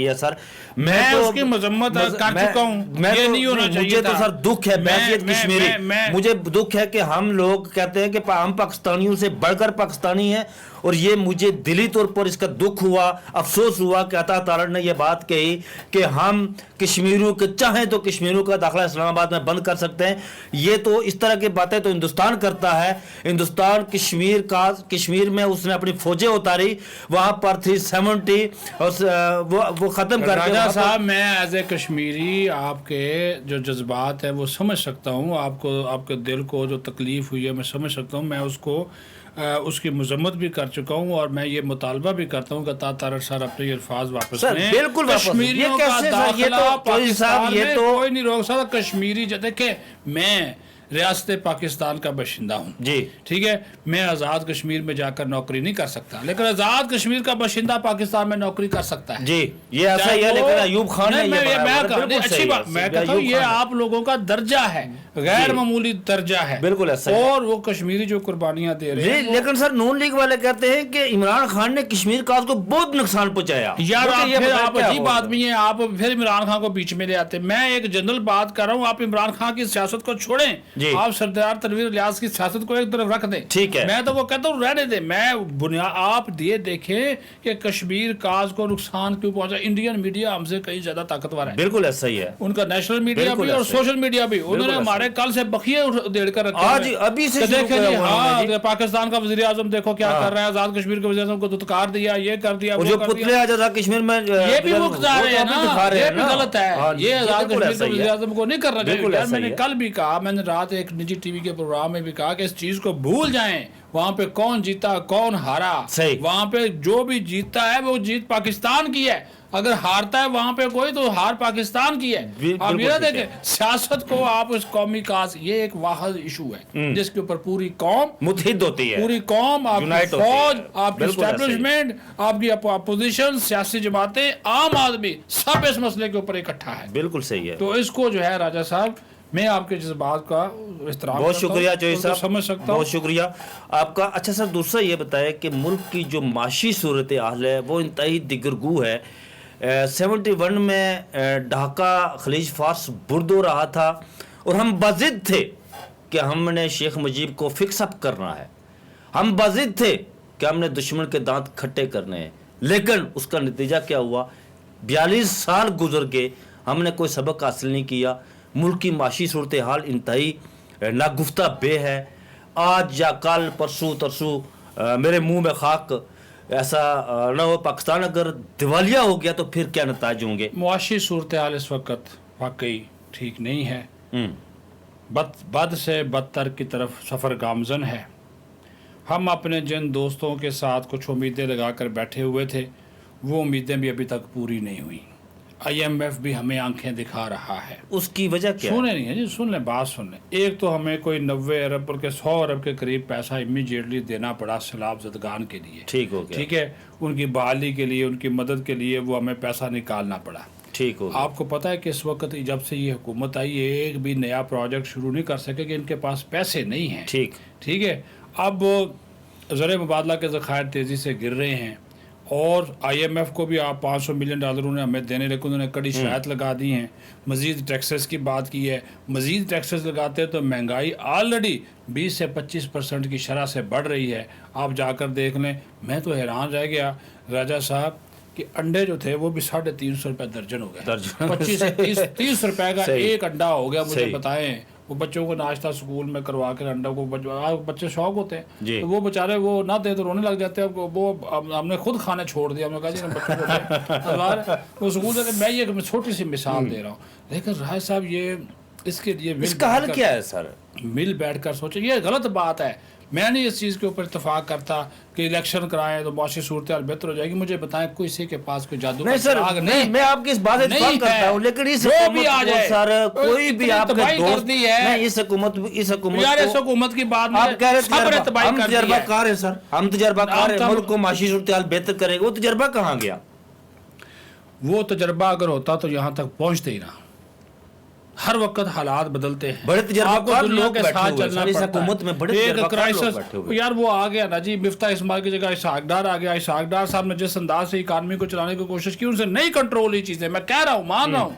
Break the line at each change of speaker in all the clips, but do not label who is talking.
کی ہے سر.
میں اس کی مذمت کر چکا ہوں, یہ نہیں ہونا چاہیے.
مجھے تو سر دکھ ہے بحیثیت کشمیری, مجھے دکھ ہے کہ ہم لوگ کہتے ہیں کہ ہم پاکستانیوں سے بڑھ کر پاکستانی ہیں, اور یہ مجھے دلی طور پر اس کا دکھ ہوا, افسوس ہوا کہ عطا تارڑ نے یہ بات کہی کہ ہم کشمیریوں کے چاہیں تو کشمیریوں کا داخلہ اسلام آباد میں بند کر سکتے ہیں. یہ تو اس طرح کی باتیں تو ہندوستان کرتا ہے. ہندوستان کشمیر میں اس نے اپنی فوجیں اتاری, وہاں پر 370 وہ ختم کر کے.
راجہ صاحب, میں ایز اے کشمیری آپ کے جو جذبات ہیں وہ سمجھ سکتا ہوں, آپ کے دل کو جو تکلیف ہوئی ہے میں سمجھ سکتا ہوں. میں اس کی مذمت بھی کر چکا ہوں, اور میں یہ مطالبہ بھی کرتا ہوں کہ عطا تارڑ سر اپنے یہ الفاظ واپس لیں.
بالکل
کشمیریوں کا داخلہ پاکستان میں کوئی نہیں روک سکتا. کشمیری دیکھیں, میں ریاست پاکستان کا باشندہ ہوں
جی,
ٹھیک ہے, میں آزاد کشمیر میں جا کر نوکری نہیں کر سکتا, لیکن آزاد کشمیر کا باشندہ پاکستان میں نوکری کر سکتا ہے.
جی یہ ایسا ہی ہے, لیکن ایوب خان نے
اچھی بات میں کہتا ہوں, یہ آپ لوگوں کا درجہ ہے, غیر معمولی درجہ ہے,
بالکل ایسا,
اور وہ کشمیری جو قربانیاں دے رہے ہیں.
لیکن سر نون لیگ والے کہتے ہیں کہ عمران خان نے کشمیر کاز کو بہت نقصان پہنچایا.
یار آپ عجیب آدمی ہیں, آپ پھر عمران خان کو بیچ میں لے آتے. میں ایک جنرل بات کر رہا ہوں, آپ عمران خان کی سیاست کو چھوڑیں, آپ سردار تنویر الیاس کی سیاست کو ایک طرف رکھ دیں.
ٹھیک ہے,
میں تو وہ کہتا ہوں رہنے دیں. میں آپ یہ دیکھیں کہ کشمیر کاز کو نقصان کیوں پہنچا. انڈین میڈیا ہم سے کئی زیادہ طاقتور ہے,
بالکل ایسا ہی ہے,
ان کا نیشنل میڈیا بھی اور سوشل میڈیا بھی. انہوں نے ہمارے کل سے بخیے دیڑ کر رکھے
آج ابھی سے
دیکھیں, پاکستان کا وزیر اعظم دیکھو کیا کر رہا ہے, آزاد کشمیر کے وزیر اعظم کو دھتکار دیا, یہ کر دیا,
جو پتلے آزاد کشمیر میں
یہ بھی مقدار ہے نا, یہ بھی غلط ہے. یہ آزاد کشمیر کے وزیر اعظم کو نہیں کرنا چاہیے. میں نے کل بھی کہا, میں نے رات ایک نجی ٹی وی کے پروگرام میں بھی کہا کہ اس چیز کو بھول جائیں. وہاں پہ کون جیتا کون ہارا, وہاں پہ جو بھی جیتتا ہے وہ جیت پاکستان کی ہے, اگر ہارتا ہے وہاں پہ کوئی تو ہار پاکستان کی ہے. آپ یہ دیکھیں, سیاست کو آپ اس قومی کاز, یہ ایک واحد ایشو ہے جس کے اوپر پوری قوم
متحد ہوتی ہے,
پوری قوم, آپ کی فوج, آپ کی اسٹیبلشمنٹ, آپ کی اپوزیشن, سیاسی جماعتیں, عام آدمی, سب اس مسئلے کے اوپر اکٹھا ہے.
بالکل صحیح ہے.
تو اس کو جو ہے راجہ صاحب, میں آپ کے جذبات کا احترام
بہت شکریہ جوئی صاحب,
سمجھ سکتا ہوں,
بہت شکریہ آپ کا. اچھا سر, دوسرا یہ بتائے کہ ملک کی جو معاشی صورتحال ہے وہ انتہائی دگرگو ہے. 71 میں ڈھاکہ خلیج فارس برد ہو رہا تھا, اور ہم باضد تھے کہ ہم نے شیخ مجیب کو فکس اپ کرنا ہے, ہم باضد تھے کہ ہم نے دشمن کے دانت کھٹے کرنے ہیں. لیکن اس کا نتیجہ کیا ہوا, 42 سال گزر گئے, ہم نے کوئی سبق حاصل نہیں کیا. ملک کی معاشی صورتحال انتہائی ناگفتہ بے ہے. آج یا کل پرسوں ترسوں میرے منہ میں خاک, ایسا نہ ہو پاکستان اگر دیوالیہ ہو گیا تو پھر کیا نتائج ہوں گے.
معاشی صورتحال اس وقت واقعی ٹھیک نہیں ہے, بد سے بدتر کی طرف سفر گامزن ہے. ہم اپنے جن دوستوں کے ساتھ کچھ امیدیں لگا کر بیٹھے ہوئے تھے, وہ امیدیں بھی ابھی تک پوری نہیں ہوئیں. IMF بھی ہمیں آنکھیں دکھا رہا ہے.
اس کی وجہ کیا
سنے نہیں ہے جی, سن لیں بات سن لیں. ایک تو ہمیں کوئی 90 ارب بلکہ 100 ارب کے قریب پیسہ امیجیٹلی دینا پڑا سیلاب زدگان کے لیے.
ٹھیک ہو گیا,
ٹھیک ہے, ان کی بحالی کے لیے, ان کی مدد کے لیے وہ ہمیں پیسہ نکالنا پڑا.
ٹھیک ہو گیا.
آپ کو پتہ ہے کہ اس وقت جب سے یہ حکومت آئی, ایک بھی نیا پروجیکٹ شروع نہیں کر سکے کہ ان کے پاس پیسے نہیں ہیں. ٹھیک ہے. اب زر مبادلہ کے ذخائر تیزی سے گر رہے ہیں, اور IMF کو بھی آپ $500 ملین انہوں نے ہمیں دینے, لیکن انہوں نے کڑی شرائط لگا دی ہیں. مزید ٹیکسز کی بات کی ہے, مزید ٹیکسز لگاتے تو مہنگائی آلریڈی 20 سے 25% کی شرح سے بڑھ رہی ہے. آپ جا کر دیکھ لیں. میں تو حیران رہ گیا راجہ صاحب کہ انڈے جو تھے وہ بھی 350 روپے درجن ہو گئے. 25 سے 30 روپے کا ایک انڈا ہو گیا. مجھے بتائیں, وہ بچوں کو ناشتہ اسکول میں کروا کے انڈا کو, بچے شوق ہوتے ہیں, تو وہ بیچارے وہ نہ دیں تو رونے لگ جاتے ہیں. وہ ہم نے خود کھانے چھوڑ دیا. ہم نے کہا جی بچوں کو وہ اسکول سے. میں یہ چھوٹی سی مثال دے رہا ہوں, لیکن رائے صاحب یہ اس کے لیے
اس کا حل کیا ہے سر؟
مل بیٹھ کر سوچیں. یہ غلط بات ہے, میں نہیں اس چیز کے اوپر اتفاق کرتا کہ الیکشن کرائیں تو معاشی صورتحال بہتر ہو جائے گی. مجھے بتائیں کسی کے پاس کوئی جادو
نہیں سر, میں آپ کی اس بات سے اتفاق کرتا ہوں, لیکن اس حکومت کو سر کوئی بھی آپ کے دوست نہیں, اس حکومت
کی بات
آپ کہہ رہے ہم تجربہ کار ہیں سر, ہم تجربہ کار ہیں, ملک کو معاشی صورتحال بہتر کرے گا. وہ تجربہ کہاں گیا؟
وہ تجربہ اگر ہوتا تو یہاں تک پہنچتے ہی نہ. ہر وقت حالات بدلتے ہیں.
بڑے تجربہ
آپ کو
کار
دنیا
لوگ
کے
بیٹھے
ساتھ
ہوئے ہیں.
چلنا
سر، اس
پڑتا
حکومت میں بڑے
ہے.
تجربہ
ایک
کار لوگ
کرائسس
بیٹھے ہوئے ہیں.
یار وہ آ گیا نا جی، مفتاح اسماعیل کی جگہ اسحاق ڈار آ گیا. اسحاق ڈار صاحب نے جس انداز سے اکانومی کو چلانے کی کوشش کی، ان سے نہیں کنٹرول یہ چیزیں. میں کہہ رہا ہوں، مان رہا ہوں.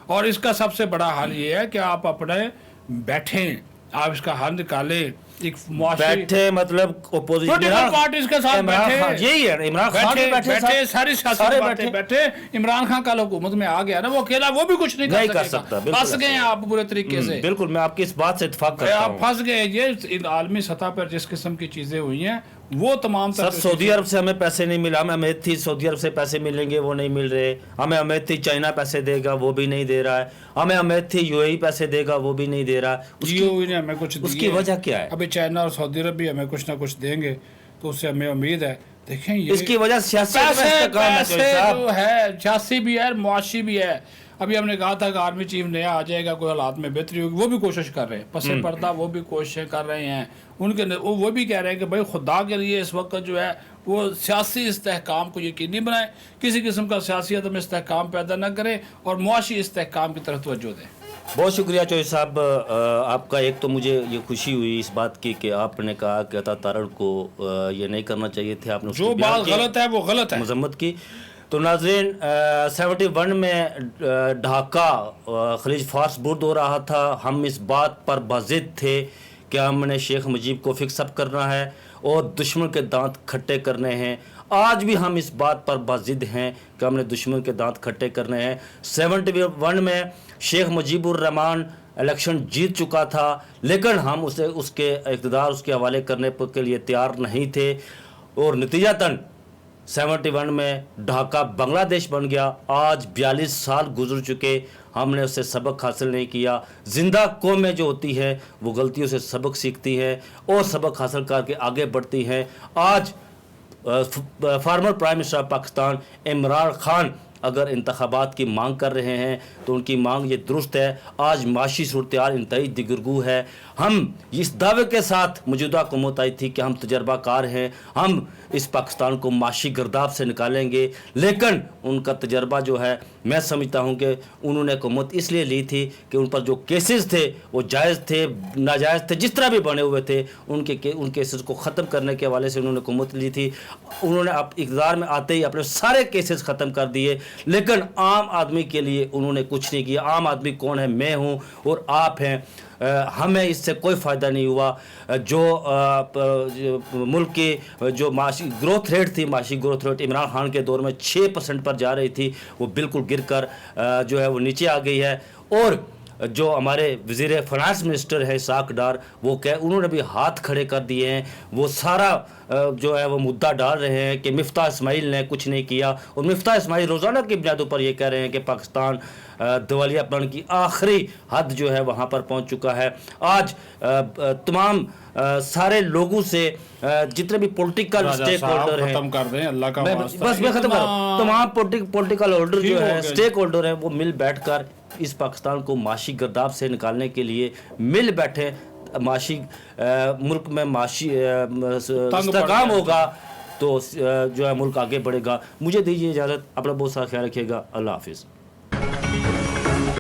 اور اس کا سب سے بڑا حل یہ ہے کہ آپ اپنے بیٹھیں، آپ اس کا حل نکالیں. ایک معاشی
بیٹھے مطلب
پولیٹیکل پارٹیز کے ساتھ بیٹھے،
یہی ہے عمران خان بھی
بیٹھے ساری سیاسی باتیں بیٹھے. عمران خان کل حکومت میں آ گیا نا، وہ اکیلا وہ بھی کچھ نہیں کر
سکتا.
پھنس گئے ہیں آپ برے طریقے سے.
بالکل میں آپ کی اس بات سے اتفاق کرتا ہوں.
آپ پھنس گئے. یہ عالمی سطح پر جس قسم کی چیزیں ہوئی ہیں وہ تمام
سر سعودی عرب سے ہمیں پیسے نہیں ملا. ہمیں امید تھی سعودی عرب سے پیسے ملیں گے، وہ نہیں مل رہے. ہمیں امید تھی چائنا پیسے دے گا، وہ بھی نہیں دے رہا ہے. ہمیں امید تھی یو اے ای پیسے دے گا، وہ بھی نہیں دے رہا.
نے ہمیں کچھ
اس کی وجہ کیا ہے؟
ابھی چائنا اور سعودی عرب بھی ہمیں کچھ نہ کچھ دیں گے، تو اس سے ہمیں امید ہے. دیکھیں
اس کی وجہ سیاست
جو ہے، سیاسی بھی ہے، معاشی بھی ہے. ابھی ہم نے کہا تھا کہ آرمی چیف نیا آ جائے گا، کوئی حالات میں بہتری ہوگی. وہ بھی کوشش کر رہے ہیں، پس پردہ وہ بھی کوششیں کر رہے ہیں. ان کے وہ بھی کہہ رہے ہیں کہ بھائی خدا کے لیے اس وقت جو ہے وہ سیاسی استحکام کو یقینی بنائیں، کسی قسم کا سیاسی عدم استحکام پیدا نہ کریں اور معاشی استحکام کی طرف توجہ دیں.
بہت شکریہ چوہدری صاحب آپ کا. ایک تو مجھے یہ خوشی ہوئی اس بات کی کہ آپ نے کہا کہ عطا تارڑ کو یہ نہیں کرنا چاہیے تھے. آپ نے
جو بات غلط ہے وہ غلط ہے،
مذمت کی. تو ناظرین 71 میں ڈھاکہ خلیج فارس برد ہو رہا تھا. ہم اس بات پر بضد تھے کہ ہم نے شیخ مجیب کو فکس اپ کرنا ہے اور دشمن کے دانت کھٹے کرنے ہیں. آج بھی ہم اس بات پر بضد ہیں کہ ہم نے دشمن کے دانت کھٹے کرنے ہیں. 71 میں شیخ مجیب الرحمان الیکشن جیت چکا تھا، لیکن ہم اس کے اقتدار اس کے حوالے کرنے کے لیے تیار نہیں تھے، اور نتیجتاً 71 میں ڈھاکہ بنگلہ دیش بن گیا. آج 42 سال گزر چکے، ہم نے اس سے سبق حاصل نہیں کیا. زندہ قومیں جو ہوتی ہیں وہ غلطیوں سے سبق سیکھتی ہیں اور سبق حاصل کر کے آگے بڑھتی ہیں. آج former prime minister of Pakistan Imran Khan اگر انتخابات کی مانگ کر رہے ہیں تو ان کی مانگ یہ درست ہے. آج معاشی صورتحال انتہائی دگرگو ہے. ہم اس دعوے کے ساتھ موجودہ حکومت آئی تھی کہ ہم تجربہ کار ہیں، ہم اس پاکستان کو معاشی گرداب سے نکالیں گے، لیکن ان کا تجربہ جو ہے میں سمجھتا ہوں کہ انہوں نے حکومت اس لیے لی تھی کہ ان پر جو کیسز تھے وہ جائز تھے، ناجائز تھے، جس طرح بھی بنے ہوئے تھے، ان کیسز کو ختم کرنے کے حوالے سے انہوں نے حکومت لی تھی. انہوں نے اقتدار میں آتے ہی اپنے سارے کیسز ختم کر دیے، لیکن عام آدمی کے لیے انہوں نے کچھ نہیں کیا. عام آدمی کون ہے؟ میں ہوں اور آپ ہیں. ہمیں اس سے کوئی فائدہ نہیں ہوا. جو ملک کی جو معاشی گروتھ ریٹ تھی، معاشی گروتھ ریٹ عمران خان کے دور میں 6% پر جا رہی تھی، وہ بالکل گر کر جو ہے وہ نیچے آ گئی ہے. اور جو ہمارے وزیر فائنانس منسٹر ہے اسحاق ڈار، وہ انہوں نے بھی ہاتھ کھڑے کر دیے ہیں. وہ سارا جو ہے وہ مدعا ڈال رہے ہیں کہ مفتاح اسماعیل نے کچھ نہیں کیا، اور مفتاح اسماعیل روزانہ کی بنیادوں پر یہ کہہ رہے ہیں کہ پاکستان دیوالیہ پن کی آخری حد جو ہے وہاں پر پہنچ چکا ہے. آج تمام سارے لوگوں سے جتنے بھی پولیٹیکل اسٹیک ہولڈر ہیں،
ختم کر دیں اللہ کا واسطہ.
بس میں ختم کر رہا ہوں. تمام پولیٹیکل ہولڈر جو ہے، اسٹیک ہولڈر ہیں، وہ مل بیٹھ کر اس پاکستان کو معاشی گرداب سے نکالنے کے لیے مل بیٹھے. معاشی ملک میں معاشی استحکام ہوگا تو جو ہے ملک آگے بڑھے گا. مجھے دیجیے اجازت، اپنا بہت سارا خیال رکھیے گا. اللہ حافظ.